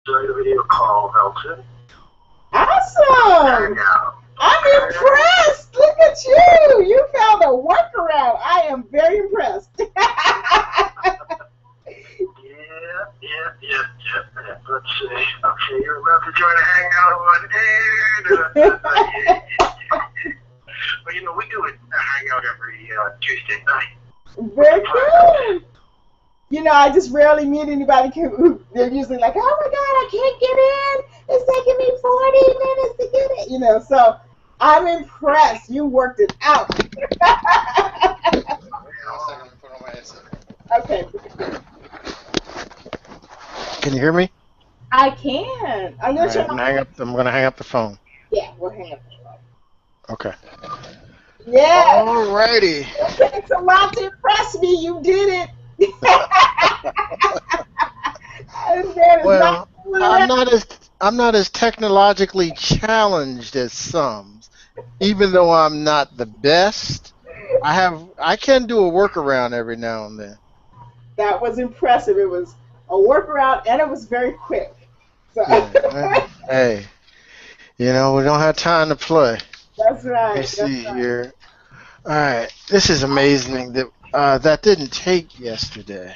Enjoy the video call, Velton. Awesome! Hang out. I'm impressed. Look at you. You found a workaround. I am very impressed. Yeah. Let's see. Okay, you're about to join a hangout on air. Well, we do a hangout every Tuesday night. Very good. I just rarely meet anybody who they're usually like, oh my God, I can't get in. It's taking me 40 minutes to get it. So I'm impressed. You worked it out. Okay. Can you hear me? I can. I'm All right, I'm gonna hang up the phone. Yeah, we'll hang up the phone. Okay. Yeah. Alrighty. It takes a lot to impress me. You did it. Well, I'm not as technologically challenged as some. Even though I'm not the best, I can do a workaround every now and then. That was impressive. It was a workaround and it was very quick. So. Yeah. Hey, we don't have time to play. That's right. Let's see here. All right, this is amazing that didn't take yesterday.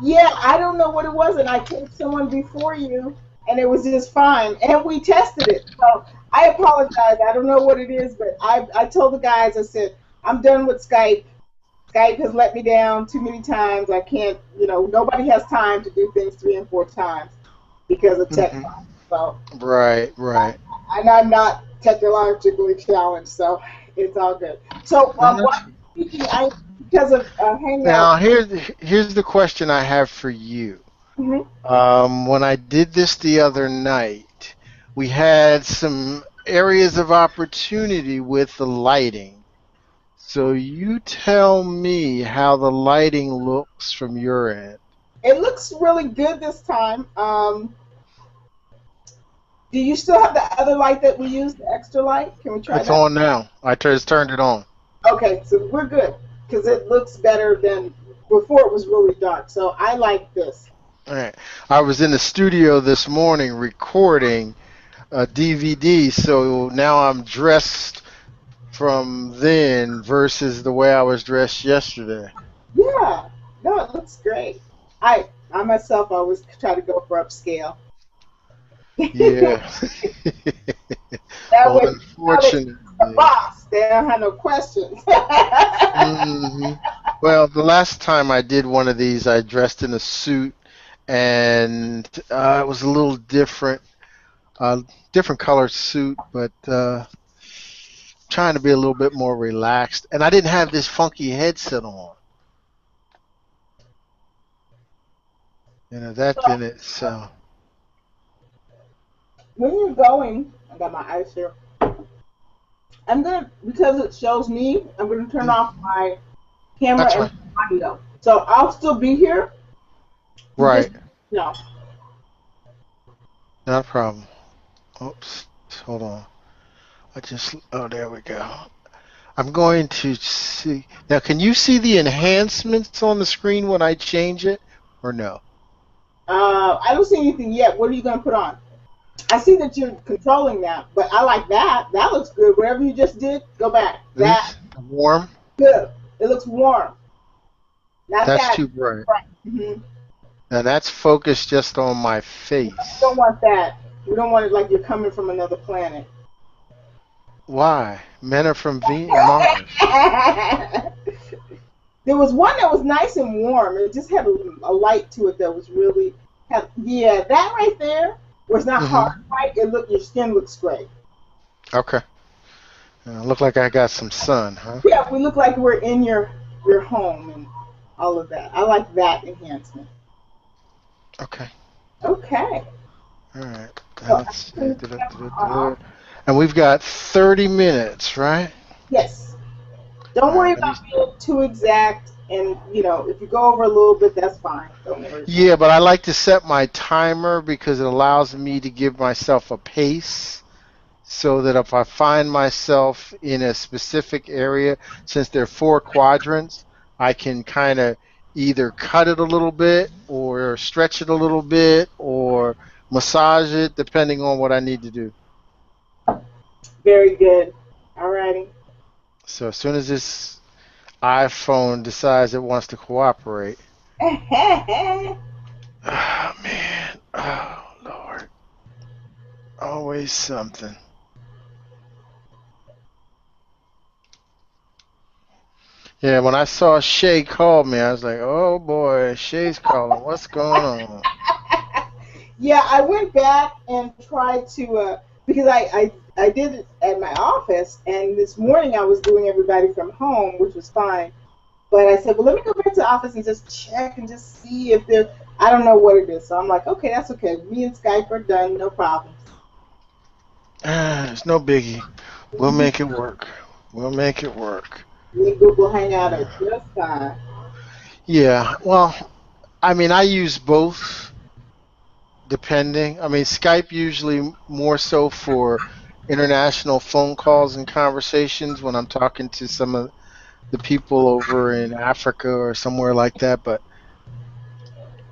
Yeah, I don't know what it was, and I told someone before you, and it was just fine, and we tested it. So I apologize. I don't know what it is, but I told the guys, I said, I'm done with Skype. Skype has let me down too many times. I can't, nobody has time to do things 3 and 4 times because of tech. Mm-hmm. So right. And I'm not technologically challenged, so it's all good. So because of Hangout. Now here's the question I have for you. Mm-hmm. When I did this the other night, we had some areas of opportunity with the lighting. So you tell me how the lighting looks from your end. It looks really good this time. Do you still have the other light that we used, the extra light? Can we try It's that? on now. I just turned it on. Okay, so we're good because it looks better than before. It was really dark, so I like this. All right. I was in the studio this morning recording a DVD, so now I'm dressed from then versus the way I was dressed yesterday. Yeah, no, it looks great. I myself always try to go for upscale. Yeah. That way, unfortunately, the boss, they don't have no questions. Mm-hmm. Well, the last time I did one of these, I dressed in a suit, and it was a little different, different colored suit, but trying to be a little bit more relaxed. And I didn't have this funky headset on. That didn't, so. When you're going, I got my eyes here. Because it shows me, I'm gonna turn off my camera and audio. So I'll still be here. Right. No. Not a problem. Oops. Hold on. Oh, there we go. I'm going to see. Now, can you see the enhancements on the screen when I change it, or no? I don't see anything yet. What are you going to put on? I see that you're controlling that, but I like that. That looks good. Whatever you just did, go back. That warm? Good. It looks warm. That's too bright. Mm-hmm. Now that's focused just on my face. We don't want that. We don't want it like you're coming from another planet. Why? Men are from Mars. There was one that was nice and warm. It just had a light to it that was really that right there was not hard white. Your skin looks great. Okay. Look like I got some sun, huh? Yeah, we look like we're in your home and all of that. I like that enhancement. Okay. Okay. All right. Let's see. And we've got 30 minutes, right? Yes. Don't worry about being too exact, and if you go over a little bit, that's fine. Don't worry. Yeah, but I like to set my timer because it allows me to give myself a pace, so that if I find myself in a specific area, since there are 4 quadrants, I can kind of either cut it a little bit or stretch it a little bit or massage it depending on what I need to do. Very good. All righty. So as soon as this iPhone decides it wants to cooperate, oh man, oh Lord, always something. Yeah, when I saw Shay call me, I was like, oh boy, Shay's calling. What's going on? Yeah, I went back and tried to because I did it at my office, and this morning I was doing everybody from home, which was fine. But I said, well, let me go back to the office and just check and just see if there. I don't know what it is, so I'm like, okay, that's okay. Me and Skype are done, no problem. It's no biggie. We'll make it work. We'll make it work. Me and Google Hangout are just fine. Yeah, well, I mean, I use both depending. I mean, Skype usually more so for international phone calls and conversations when I'm talking to some of the people over in Africa or somewhere like that. But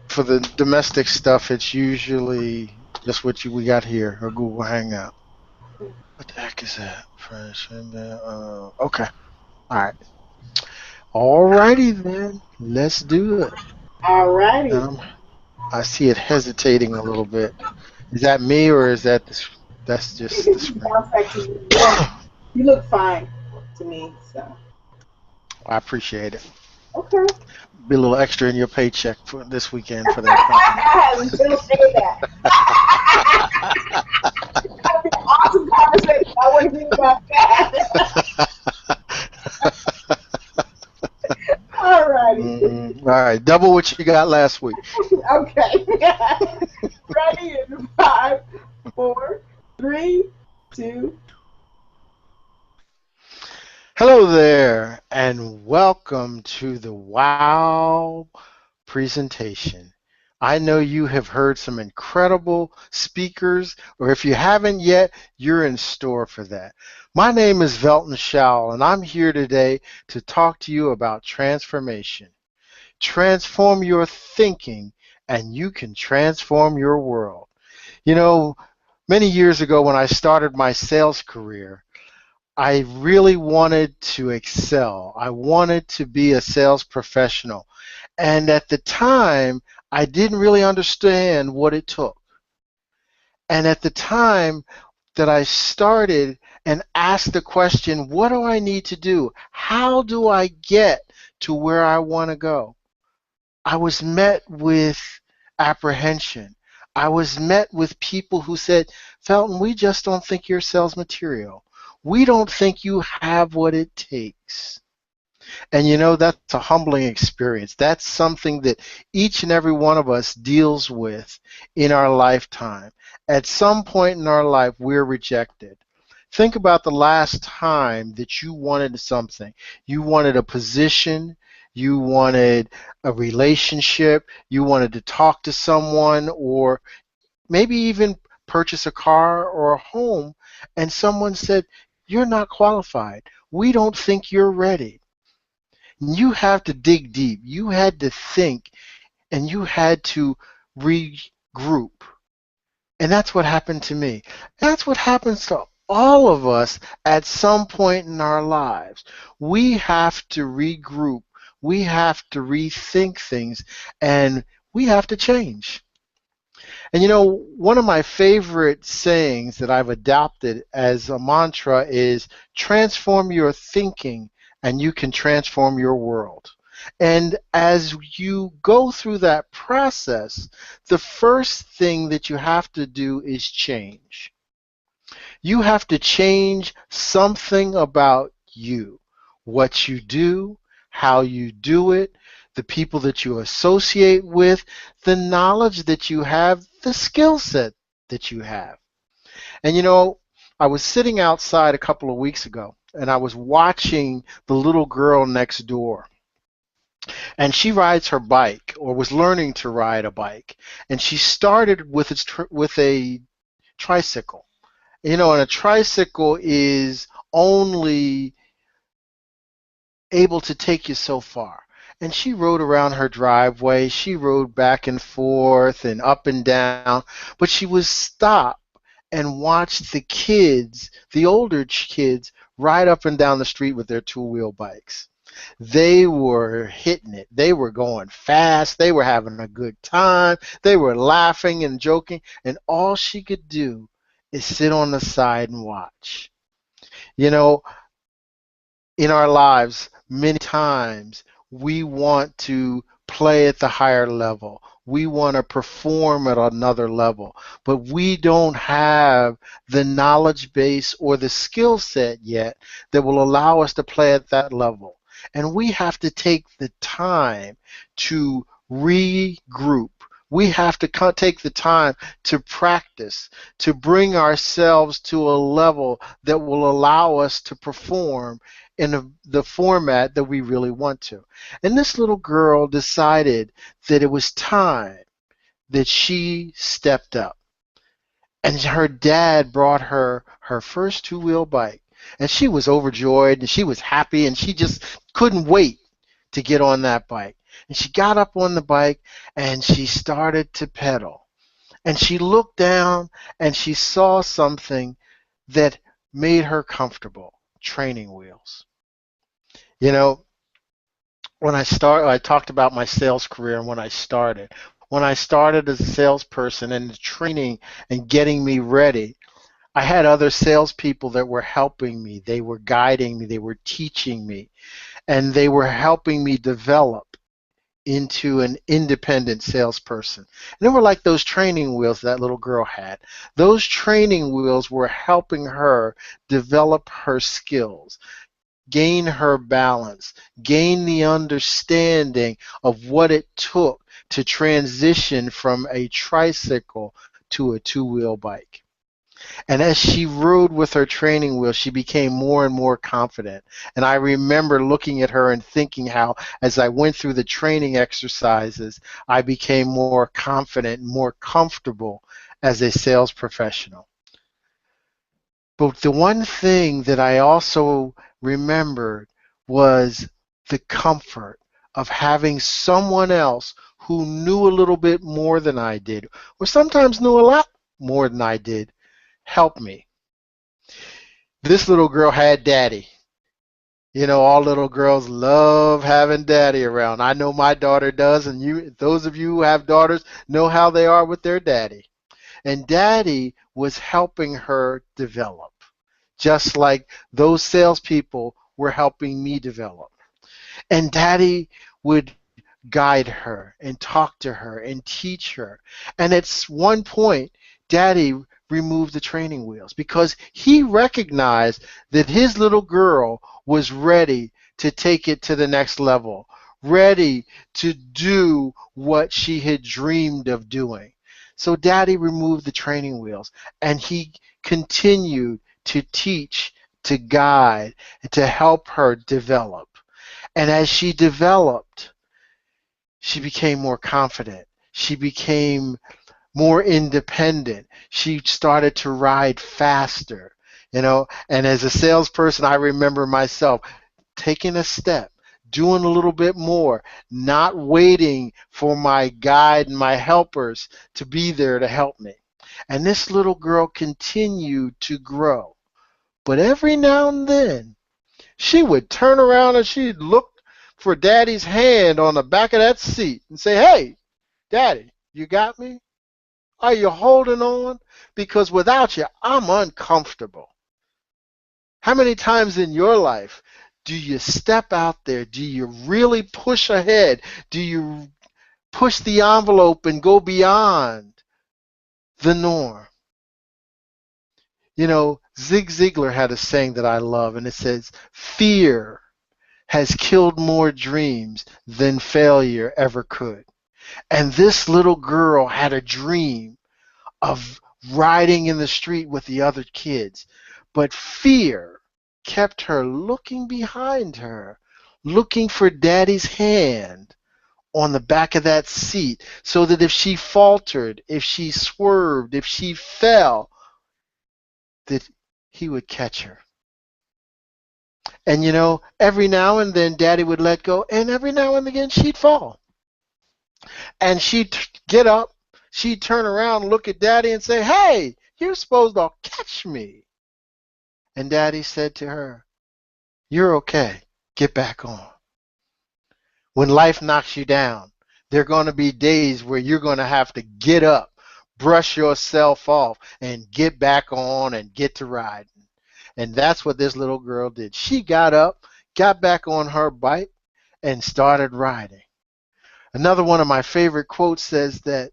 for the domestic stuff, it's usually just what we got here, or Google Hangout. What the heck is that? Fresh. Okay. All right. Alrighty then. Let's do it. Alrighty. I see it hesitating a little bit. Is that me or is that that's just the screen? Sounds like you look fine to me, so. I appreciate it. Okay. Be a little extra in your paycheck for this weekend for that. Don't say that. That'd be an awesome conversation. I want to hear about that. Alrighty. All right, double what you got last week. Okay. Ready in 5, 4, 3, 2. Hello there, and welcome to the WOW presentation. I know you have heard some incredible speakers, or if you haven't yet, you're in store for that. My name is Velton Schowell, and I'm here today to talk to you about transformation. Transform your thinking, and you can transform your world. You know, many years ago when I started my sales career, I really wanted to excel. I wanted to be a sales professional. And at the time, I didn't really understand what it took. And at the time that I started and asked the question, what do I need to do? How do I get to where I want to go? I was met with apprehension. I was met with people who said, Felton, we just don't think you're sales material. We don't think you have what it takes. And you know, that's a humbling experience. That's something that each and every one of us deals with in our lifetime. At some point in our life, we're rejected. Think about the last time that you wanted something. You wanted a position, you wanted a relationship, you wanted to talk to someone, or maybe even purchase a car or a home, and someone said, you're not qualified. We don't think you're ready. You have to dig deep. You had to think, and you had to regroup. And that's what happened to me. That's what happens to all of us at some point in our lives. We have to regroup. We have to rethink things, and we have to change. And you know, one of my favorite sayings that I've adopted as a mantra is transform your thinking and you can transform your world. And as you go through that process, the first thing that you have to do is change. You have to change something about you, what you do, how you do it, the people that you associate with, the knowledge that you have, the skill set that you have. And you know, I was sitting outside a couple of weeks ago and I was watching the little girl next door. And she rides her bike or was learning to ride a bike. And she started with a tricycle. You know, and a tricycle is only able to take you so far. and she rode around her driveway. She rode back and forth and up and down, but she would stop and watch the kids, the older kids, ride up and down the street with their two-wheel bikes. They were hitting it. They were going fast. They were having a good time. They were laughing and joking, and all she could do is sit on the side and watch. You know, in our lives, many times we want to play at the higher level. We want to perform at another level, but we don't have the knowledge base or the skill set yet that will allow us to play at that level. And we have to take the time to regroup. We have to take the time to practice, to bring ourselves to a level that will allow us to perform in the format that we really want to. And this little girl decided that it was time that she stepped up. And her dad brought her her first two-wheel bike. And she was overjoyed and she was happy and she just couldn't wait to get on that bike. And she got up on the bike and she started to pedal. And she looked down and she saw something that made her comfortable, training wheels. You know, I talked about my sales career and when I started. When I started as a salesperson and the training and getting me ready, I had other salespeople that were helping me. They were guiding me. They were teaching me. And they were helping me develop into an independent salesperson. And they were like those training wheels that little girl had. Those training wheels were helping her develop her skills, gain her balance, gain the understanding of what it took to transition from a tricycle to a two-wheel bike. And as she rode with her training wheels, she became more and more confident. And I remember looking at her and thinking how, as I went through the training exercises, I became more confident and more comfortable as a sales professional. But the one thing that I also remembered was the comfort of having someone else who knew a little bit more than I did, or sometimes knew a lot more than I did, help me. This little girl had daddy. You know, all little girls love having daddy around. I know my daughter does, and those of you who have daughters know how they are with their daddy. And daddy was helping her develop, just like those salespeople were helping me develop. And daddy would guide her and talk to her and teach her. And at one point, daddy removed the training wheels because he recognized that his little girl was ready to take it to the next level, ready to do what she had dreamed of doing. So daddy removed the training wheels and he continued to teach, to guide, and to help her develop. And as she developed, she became more confident. She became more independent. She started to ride faster, you know. And as a salesperson, I remember myself taking a step, doing a little bit more, not waiting for my guide and my helpers to be there to help me. And this little girl continued to grow. But every now and then, she would turn around and she'd look for daddy's hand on the back of that seat and say, "Hey, daddy, you got me? Are you holding on? Because without you, I'm uncomfortable." How many times in your life do you step out there? Do you really push ahead? Do you push the envelope and go beyond the norm? You know, Zig Ziglar had a saying that I love, and it says, "Fear has killed more dreams than failure ever could." And this little girl had a dream of riding in the street with the other kids. But fear kept her looking behind her, looking for daddy's hand on the back of that seat so that if she faltered, if she swerved, if she fell, that he would catch her. And every now and then Daddy would let go, and every now and again she'd fall. And she'd get up, she'd turn around, look at Daddy and say, "Hey, you're supposed to catch me." And Daddy said to her, "You're okay. Get back on." When life knocks you down, there are going to be days where you're going to have to get up, brush yourself off, and get back on and get to riding. And that's what this little girl did. She got up, got back on her bike, and started riding. Another one of my favorite quotes says that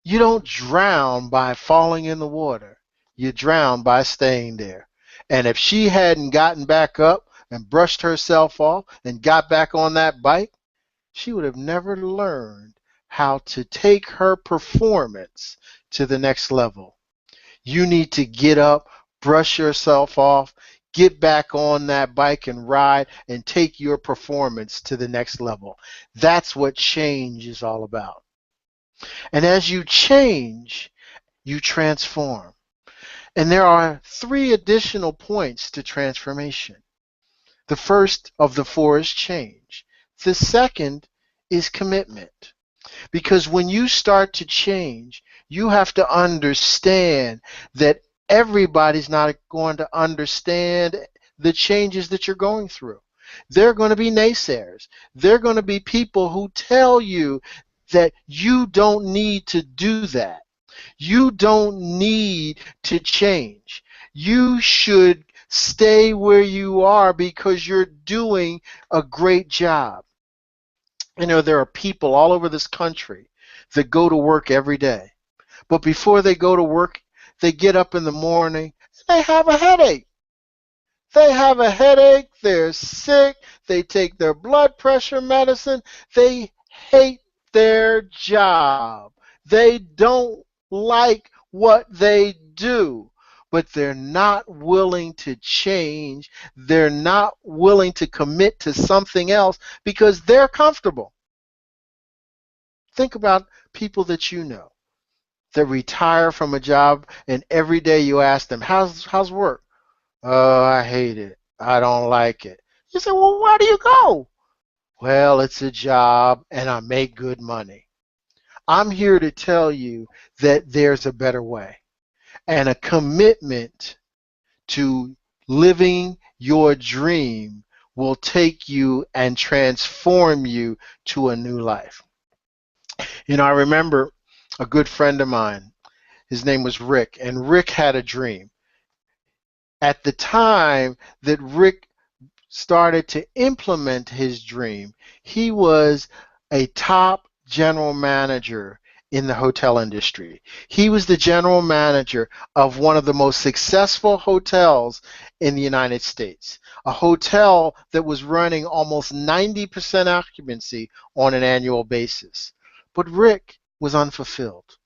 you don't drown by falling in the water. You drown by staying there. And if she hadn't gotten back up and brushed herself off and got back on that bike, she would have never learned how to take her performance to the next level. You need to get up, brush yourself off, get back on that bike and ride and take your performance to the next level. That's what change is all about. And as you change, you transform. And there are 3 additional points to transformation. The first of the 4 is change. The second is commitment. Because when you start to change, you have to understand that everybody's not going to understand the changes that you're going through. There are going to be naysayers. There are going to be people who tell you that you don't need to do that. You don't need to change. You should stay where you are because you're doing a great job. There are people all over this country that go to work every day. But before they go to work, they get up in the morning, they have a headache. They have a headache, they're sick, they take their blood pressure medicine, they hate their job. They don't like what they do, but they're not willing to change. They're not willing to commit to something else because they're comfortable. Think about people that you know that retire from a job and every day you ask them, how's work? "Oh, I hate it. I don't like it." You say, "Well, where do you go?" "Well, it's a job and I make good money." I'm here to tell you that there's a better way and a commitment to living your dream will take you and transform you to a new life. I remember a good friend of mine. His name was Rick, and Rick had a dream. At the time that Rick started to implement his dream, he was a top general manager in the hotel industry. He was the general manager of one of the most successful hotels in the United States, a hotel that was running almost 90% occupancy on an annual basis. But Rick was unfulfilled.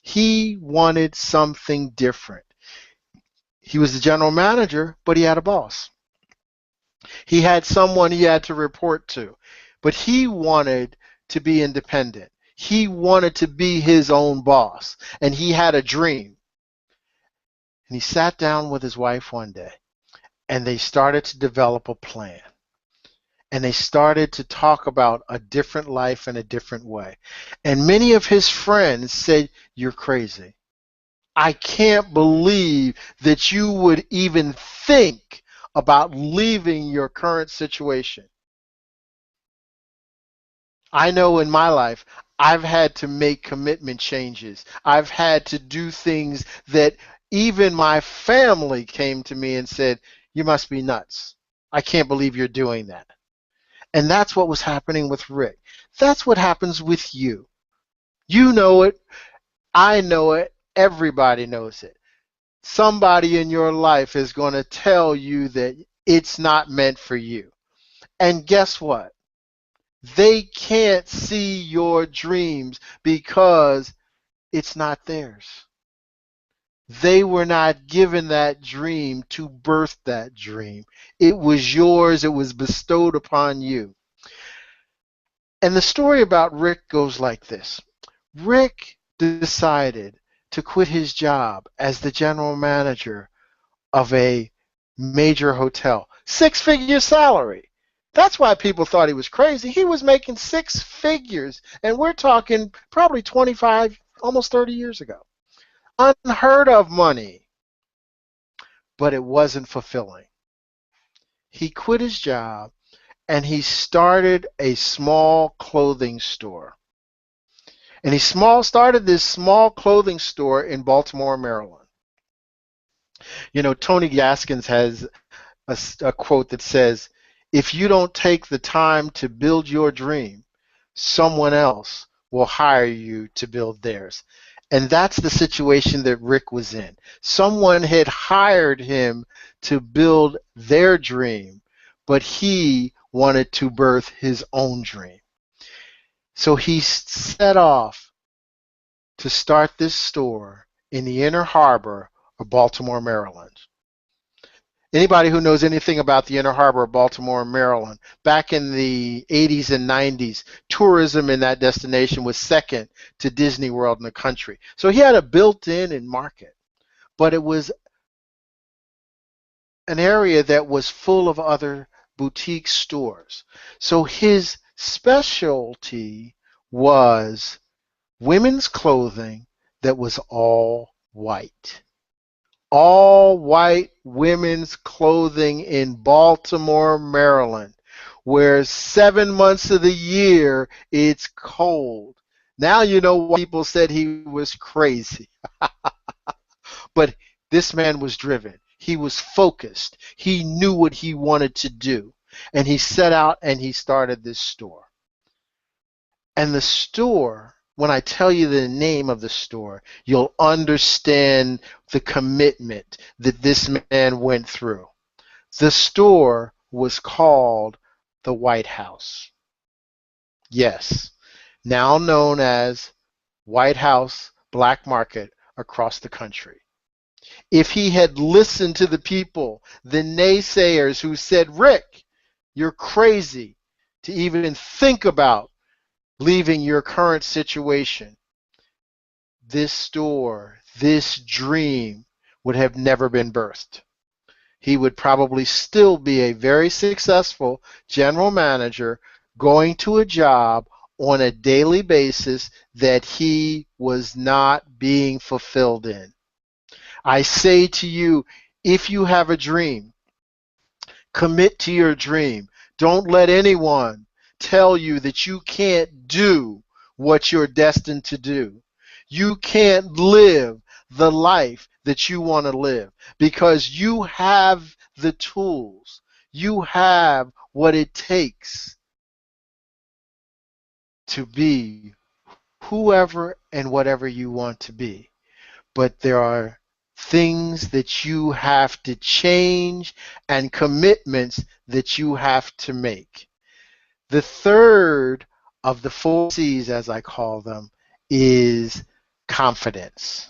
He wanted something different. He was the general manager, but he had a boss. He had someone he had to report to, but he wanted to be independent. He wanted to be his own boss, and he had a dream. And he sat down with his wife one day, and they started to develop a plan. And they started to talk about a different life in a different way. And many of his friends said, "You're crazy. I can't believe that you would even think about leaving your current situation." I know in my life, I've had to make commitment changes. I've had to do things that even my family came to me and said, "You must be nuts. I can't believe you're doing that." And that's what was happening with Rick. That's what happens with you. You know it. I know it. Everybody knows it. Somebody in your life is going to tell you that it's not meant for you. And guess what? They can't see your dreams because it's not theirs. They were not given that dream to birth that dream. It was yours. It was bestowed upon you. And the story about Rick goes like this. Rick decided to quit his job as the general manager of a major hotel. Six-figure salary. That's why people thought he was crazy. He was making six figures, and we're talking probably 25, almost 30 years ago. Unheard of money, but it wasn't fulfilling. He quit his job, and he started a small clothing store. And he started this small clothing store in Baltimore, Maryland. You know, Tony Gaskins has a quote that says, if you don't take the time to build your dream, someone else will hire you to build theirs. And that's the situation that Rick was in. Someone had hired him to build their dream, but he wanted to birth his own dream. So he set off to start this store in the inner harbor of Baltimore, Maryland. Anybody who knows anything about the inner harbor of Baltimore, Maryland, back in the 80s and 90s, tourism in that destination was second to Disney World in the country. So he had a built-in market, but it was an area that was full of other boutique stores. So his specialty was women's clothing that was all white. All white women's clothing in Baltimore, Maryland, where 7 months of the year it's cold. Now you know why people said he was crazy. But this man was driven. He was focused. He knew what he wanted to do. And he set out and he started this store. And the store, when I tell you the name of the store, you'll understand the commitment that this man went through. The store was called the White House. Yes, now known as White House Black Market across the country. If he had listened to the people, the naysayers who said, Rick, you're crazy to even think about leaving your current situation, this store, this dream would have never been birthed. He would probably still be a very successful general manager going to a job on a daily basis that he was not being fulfilled in. I say to you, if you have a dream, commit to your dream. Don't let anyone tell you that you can't do what you're destined to do. You can't live the life that you want to live because you have the tools. You have what it takes to be whoever and whatever you want to be. But there are things that you have to change and commitments that you have to make. The third of the 4 C's, as I call them, is confidence.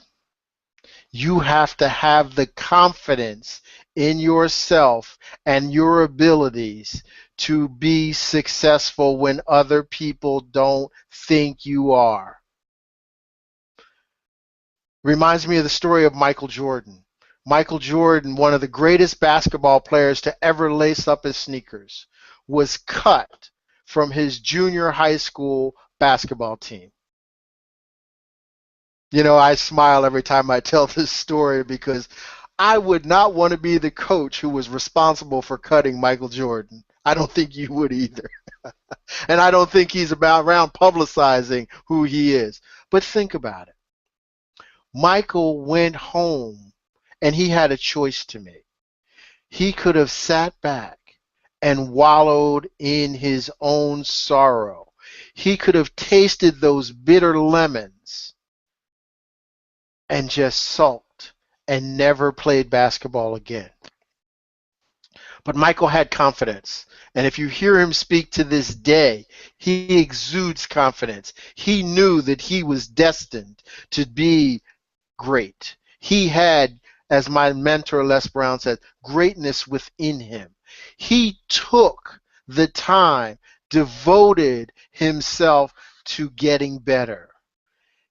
You have to have the confidence in yourself and your abilities to be successful when other people don't think you are. Reminds me of the story of Michael Jordan. Michael Jordan, one of the greatest basketball players to ever lace up his sneakers, was cut from his junior high school basketball team. You know, I smile every time I tell this story because I would not want to be the coach who was responsible for cutting Michael Jordan. I don't think you would either. And I don't think he's around publicizing who he is. But think about it. Michael went home and he had a choice to make. He could have sat back and wallowed in his own sorrow. He could have tasted those bitter lemons and just sulked and never played basketball again. But Michael had confidence. And if you hear him speak to this day, he exudes confidence. He knew that he was destined to be great. He had, as my mentor Les Brown said, greatness within him. He took the time, devoted himself to getting better.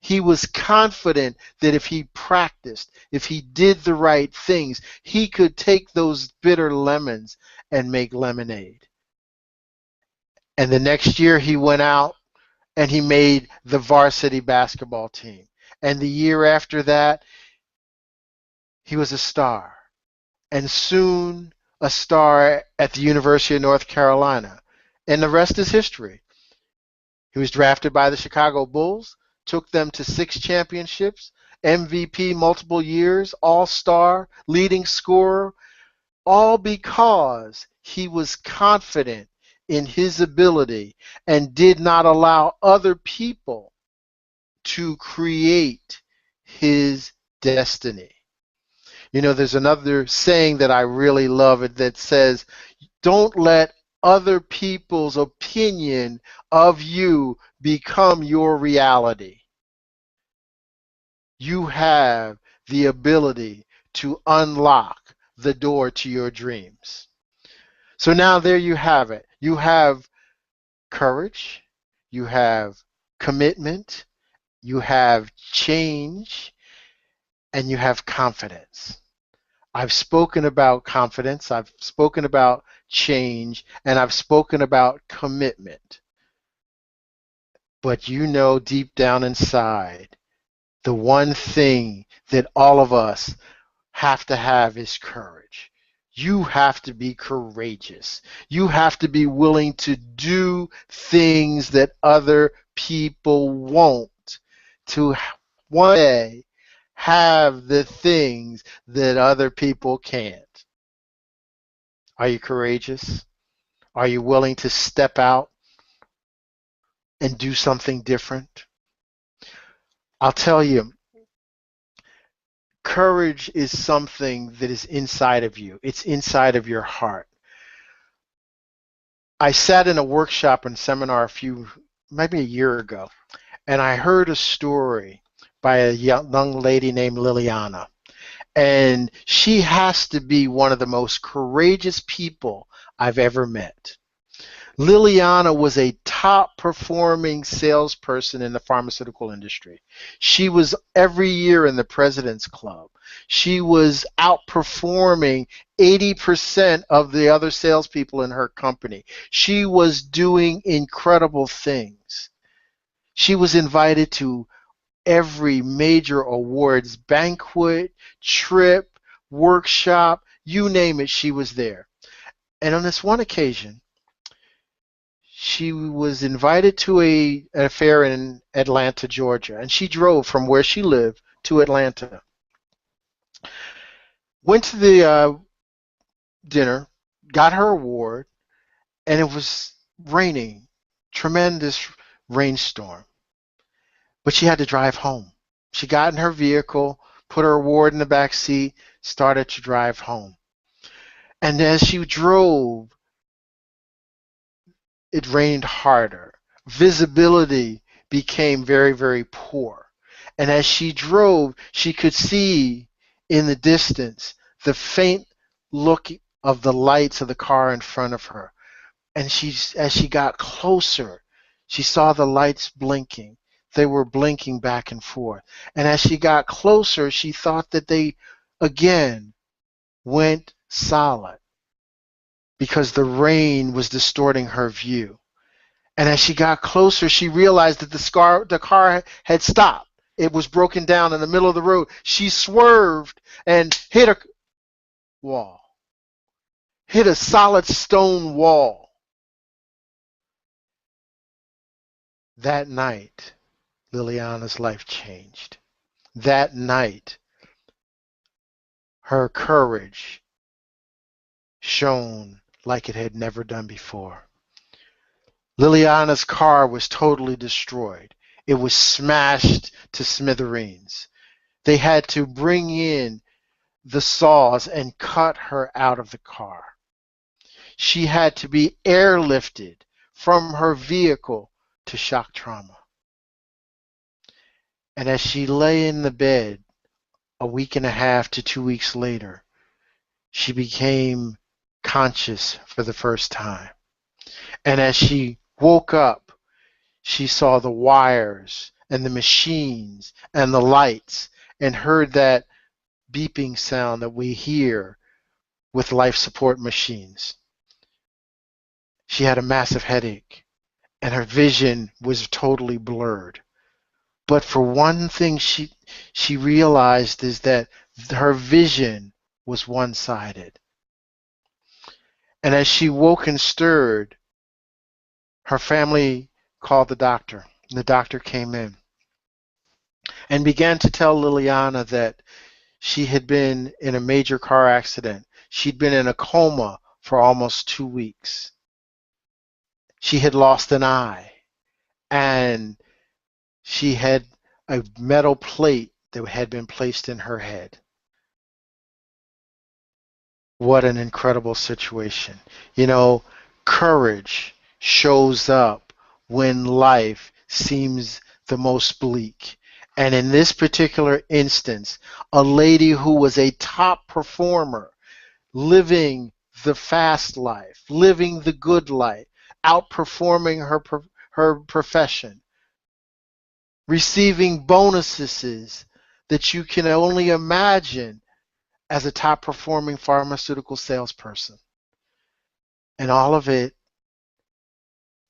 He was confident that if he practiced, if he did the right things, he could take those bitter lemons and make lemonade. And the next year he went out and he made the varsity basketball team. And the year after that, he was a star. And soon a star at the University of North Carolina. And the rest is history. He was drafted by the Chicago Bulls, took them to 6 championships, MVP multiple years, all-star, leading scorer, all because he was confident in his ability and did not allow other people to create his destiny. You know, there's another saying that I really love it that says, don't let other people's opinion of you become your reality. You have the ability to unlock the door to your dreams. So now there you have it. You have courage, you have commitment, you have change, and you have confidence. I've spoken about confidence, I've spoken about change, and I've spoken about commitment. But you know deep down inside, the one thing that all of us have to have is courage. You have to be courageous. You have to be willing to do things that other people won't, to one day have the things that other people can't. Are you courageous? Are you willing to step out and do something different? I'll tell you, courage is something that is inside of you. It's inside of your heart. I sat in a workshop and seminar maybe a year ago, and I heard a story by a young lady named Liliana. And she has to be one of the most courageous people I've ever met. Liliana was a top performing salesperson in the pharmaceutical industry. She was every year in the President's Club. She was outperforming 80% of the other salespeople in her company. She was doing incredible things. She was invited to every major awards banquet, trip, workshop, you name it, she was there. And on this one occasion, she was invited to an affair in Atlanta, Georgia, and she drove from where she lived to Atlanta. Went to the dinner, got her award, and it was raining, tremendous rainstorm. But she had to drive home. She got in her vehicle, put her award in the back seat, started to drive home. And as she drove, it rained harder. Visibility became very, very poor. And as she drove, she could see in the distance the faint look of the lights of the car in front of her. And as she got closer, she saw the lights blinking. They were blinking back and forth. And as she got closer, she thought that they again went solid because the rain was distorting her view. And as she got closer, she realized that the car had stopped. It was broken down in the middle of the road. She swerved and hit a wall, hit a solid stone wall. That night, Liliana's life changed. That night, her courage shone like it had never done before. Liliana's car was totally destroyed. It was smashed to smithereens. They had to bring in the saws and cut her out of the car. She had to be airlifted from her vehicle to shock trauma. And as she lay in the bed a week and a half to 2 weeks later, she became conscious for the first time. And as she woke up, she saw the wires and the machines and the lights and heard that beeping sound that we hear with life support machines. She had a massive headache and her vision was totally blurred. But for one thing she realized is that her vision was one-sided. And as she woke and stirred, her family called the doctor. And the doctor came in and began to tell Liliana that she had been in a major car accident. She'd been in a coma for almost 2 weeks. She had lost an eye, and she had a metal plate that had been placed in her head. What an incredible situation. You know, courage shows up when life seems the most bleak. And in this particular instance, a lady who was a top performer, living the fast life, living the good life, outperforming her profession, receiving bonuses that you can only imagine as a top performing pharmaceutical salesperson. And all of it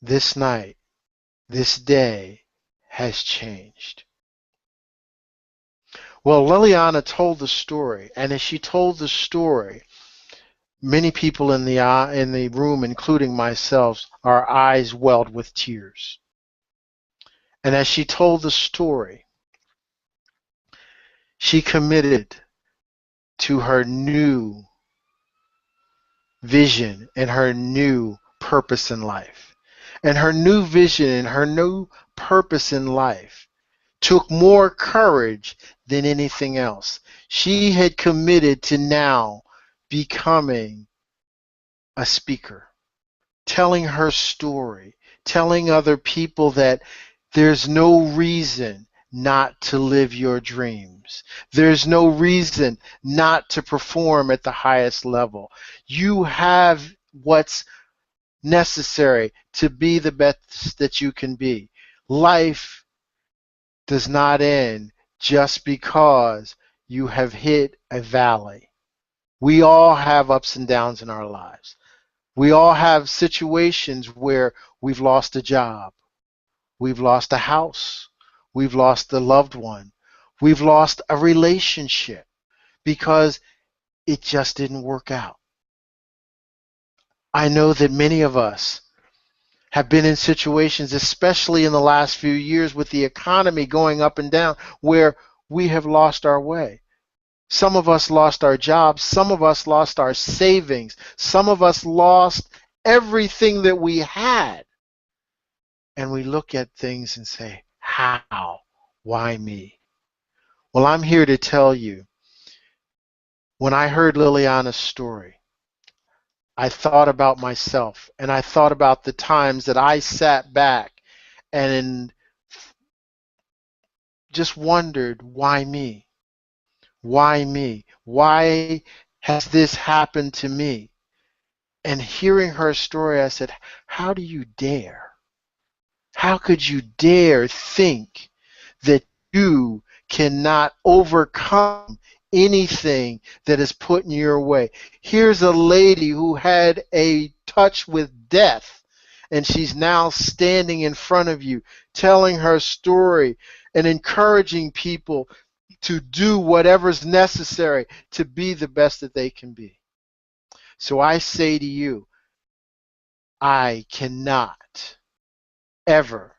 this night, this day, has changed. Well, Liliana told the story, and as she told the story, many people in the room, including myself, our eyes welled with tears. And as she told the story, she committed to her new vision and her new purpose in life. And her new vision and her new purpose in life took more courage than anything else. She had committed to now becoming a speaker, telling her story, telling other people that there's no reason not to live your dreams. There's no reason not to perform at the highest level. You have what's necessary to be the best that you can be. Life does not end just because you have hit a valley. We all have ups and downs in our lives. We all have situations where we've lost a job, we've lost a house, we've lost a loved one, we've lost a relationship because it just didn't work out. I know that many of us have been in situations, especially in the last few years with the economy going up and down, where we have lost our way. Some of us lost our jobs. Some of us lost our savings. Some of us lost everything that we had. And we look at things and say, how? Why me? Well, I'm here to tell you, when I heard Liliana's story, I thought about myself, and I thought about the times that I sat back and just wondered, why me? Why me? Why has this happened to me? And hearing her story, I said, how do you dare? How could you dare think that you cannot overcome anything that is put in your way? Here's a lady who had a touch with death, and she's now standing in front of you, telling her story and encouraging people to do whatever's necessary to be the best that they can be. So I say to you, I cannot ever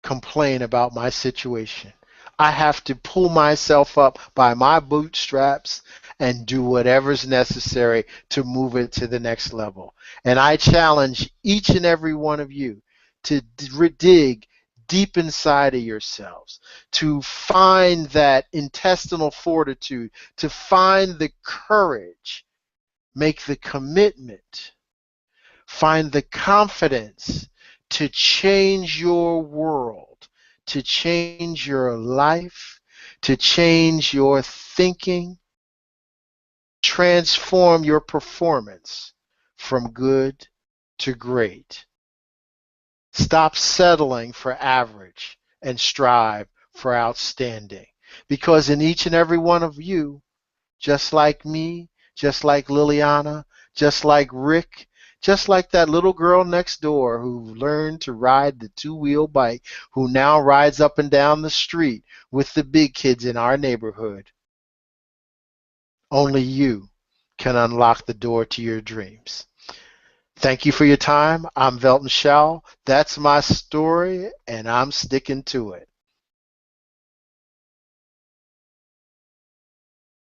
complain about my situation. I have to pull myself up by my bootstraps and do whatever's necessary to move it to the next level. And I challenge each and every one of you to dig deep inside of yourselves, to find that intestinal fortitude, to find the courage, make the commitment, find the confidence to change your world, to change your life, to change your thinking, transform your performance from good to great. Stop settling for average and strive for outstanding. Because in each and every one of you, just like me, just like Liliana, just like Rick, just like that little girl next door who learned to ride the two-wheel bike, who now rides up and down the street with the big kids in our neighborhood. Only you can unlock the door to your dreams. Thank you for your time. I'm Velton Shaw. That's my story, and I'm sticking to it.